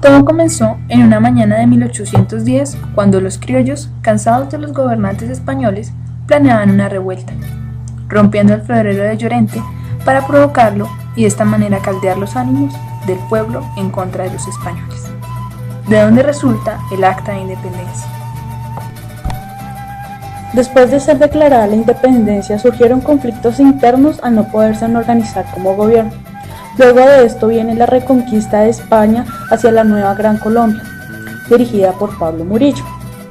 Todo comenzó en una mañana de 1810, cuando los criollos, cansados de los gobernantes españoles, planeaban una revuelta, rompiendo el florero de Llorente para provocarlo y de esta manera caldear los ánimos del pueblo en contra de los españoles, de donde resulta el Acta de Independencia. Después de ser declarada la independencia, surgieron conflictos internos al no poderse organizar como gobierno. Luego de esto viene la reconquista de España hacia la nueva Gran Colombia, dirigida por Pablo Murillo.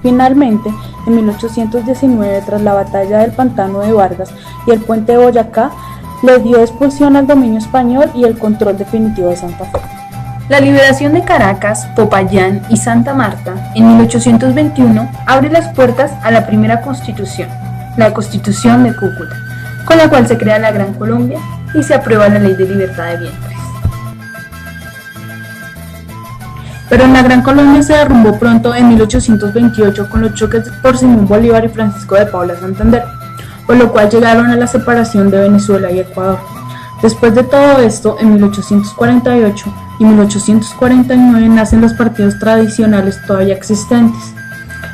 Finalmente, en 1819, tras la batalla del Pantano de Vargas y el puente de Boyacá, le dio expulsión al dominio español y el control definitivo de Santa Fe. La liberación de Caracas, Popayán y Santa Marta en 1821 abre las puertas a la primera constitución, la Constitución de Cúcuta, con la cual se crea la Gran Colombia y se aprueba la Ley de Libertad de Vientres. Pero la Gran Colombia se derrumbó pronto en 1828 con los choques por Simón Bolívar y Francisco de Paula Santander, por lo cual llegaron a la separación de Venezuela y Ecuador. Después de todo esto, en 1848 y 1849 nacen los partidos tradicionales todavía existentes,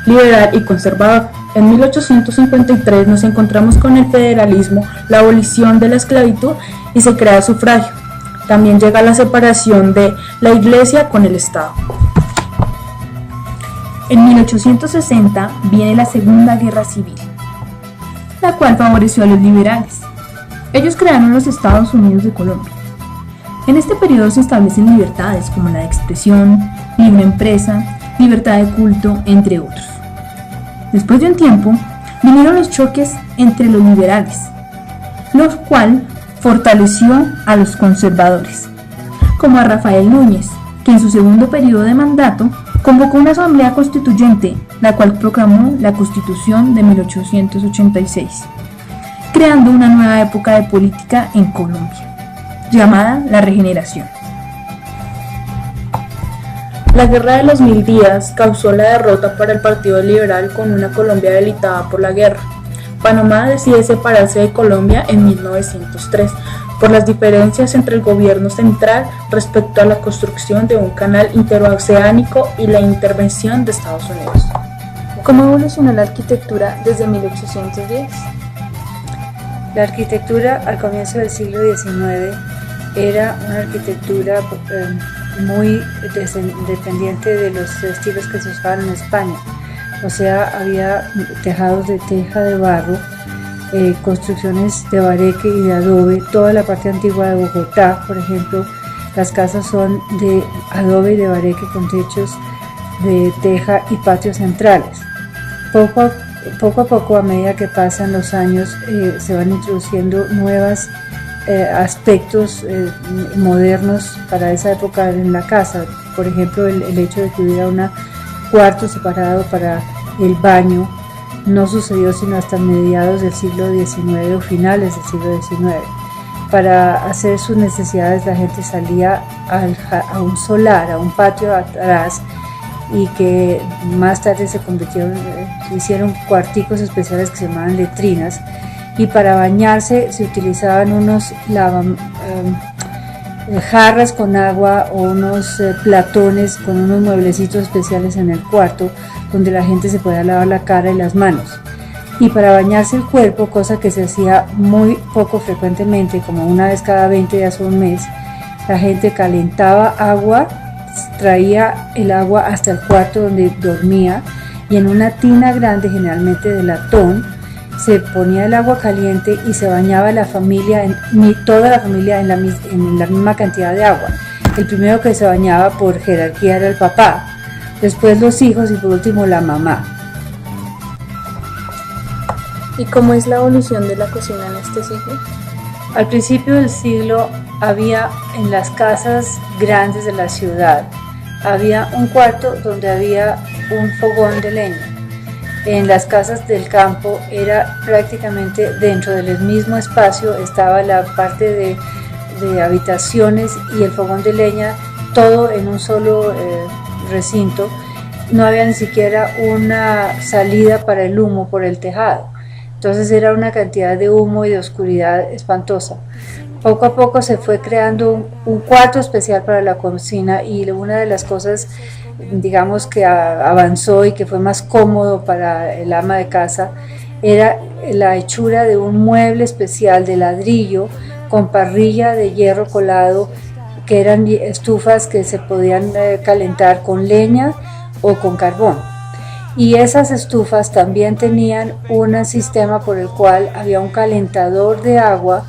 liberal y conservador. En 1853 nos encontramos con el federalismo, la abolición de la esclavitud y se crea el sufragio. También llega la separación de la Iglesia con el Estado. En 1860 viene la Segunda Guerra Civil, la cual favoreció a los liberales. Ellos crearon los Estados Unidos de Colombia. En este periodo se establecen libertades como la de expresión, libre empresa, libertad de culto, entre otros. Después de un tiempo, vinieron los choques entre los liberales, lo cual fortaleció a los conservadores, como a Rafael Núñez, que en su segundo periodo de mandato convocó una asamblea constituyente, la cual proclamó la Constitución de 1886, creando una nueva época de política en Colombia, llamada la Regeneración. La Guerra de los 1000 días causó la derrota para el Partido Liberal con una Colombia debilitada por la guerra. Panamá decide separarse de Colombia en 1903 por las diferencias entre el gobierno central respecto a la construcción de un canal interoceánico y la intervención de Estados Unidos. ¿Cómo evolucionó la arquitectura desde 1810? La arquitectura al comienzo del siglo XIX era una arquitectura muy dependiente de los estilos que se usaban en España. O sea, había tejados de teja de barro, construcciones de bareque y de adobe. Toda la parte antigua de Bogotá, por ejemplo, las casas son de adobe y de bareque con techos de teja y patios centrales. Poco a poco, a medida que pasan los años, se van introduciendo nuevos aspectos modernos para esa época en la casa. Por ejemplo, el hecho de que hubiera un cuarto separado para el baño no sucedió sino hasta mediados del siglo XIX o finales del siglo XIX. Para hacer sus necesidades la gente salía a un solar, a un patio atrás, y que más tarde se hicieron cuarticos especiales que se llamaban letrinas, y para bañarse se utilizaban unos jarras con agua o unos platones con unos mueblecitos especiales en el cuarto donde la gente se podía lavar la cara y las manos. Y para bañarse el cuerpo, cosa que se hacía muy poco frecuentemente, como una vez cada 20 días o un mes, la gente calentaba agua, traía el agua hasta el cuarto donde dormía, y en una tina grande, generalmente de latón, se ponía el agua caliente y se bañaba la familia, toda la familia en la misma cantidad de agua. El primero que se bañaba por jerarquía era el papá, después los hijos y por último la mamá. ¿Y cómo es la evolución de la cocina en este siglo? Al principio del siglo había en las casas grandes de la ciudad, había un cuarto donde había un fogón de leña. En las casas del campo era prácticamente dentro del mismo espacio, estaba la parte de habitaciones y el fogón de leña, todo en un solo recinto. No había ni siquiera una salida para el humo por el tejado. Entonces era una cantidad de humo y de oscuridad espantosa. Poco a poco se fue creando un cuarto especial para la cocina, y una de las cosas, digamos, que avanzó y que fue más cómodo para el ama de casa era la hechura de un mueble especial de ladrillo con parrilla de hierro colado, que eran estufas que se podían calentar con leña o con carbón. Y esas estufas también tenían un sistema por el cual había un calentador de agua,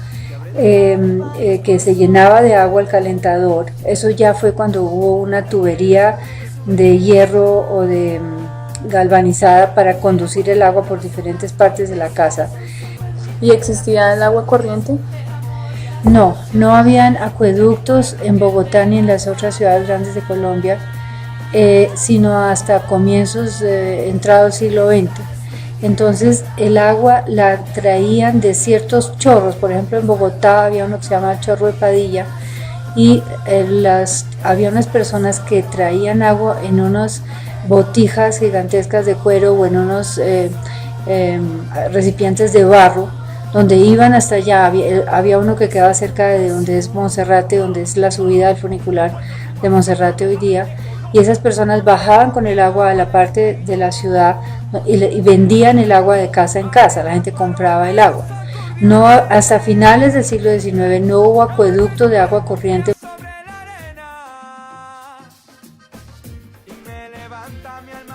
que se llenaba de agua el calentador. Eso ya fue cuando hubo una tubería de hierro o de galvanizada para conducir el agua por diferentes partes de la casa. ¿Y existía el agua corriente? No, no habían acueductos en Bogotá ni en las otras ciudades grandes de Colombia, sino hasta comienzos, entrado siglo XX. Entonces el agua la traían de ciertos chorros. Por ejemplo, en Bogotá había uno que se llama el Chorro de Padilla, y había unas personas que traían agua en unas botijas gigantescas de cuero o en unos recipientes de barro, donde iban hasta allá. Había uno que quedaba cerca de donde es Monserrate, donde es la subida del funicular de Monserrate hoy día, y esas personas bajaban con el agua a la parte de la ciudad y vendían el agua de casa en casa. La gente compraba el agua. No, hasta finales del siglo XIX no hubo acueducto de agua corriente. Y me levanta mi alma.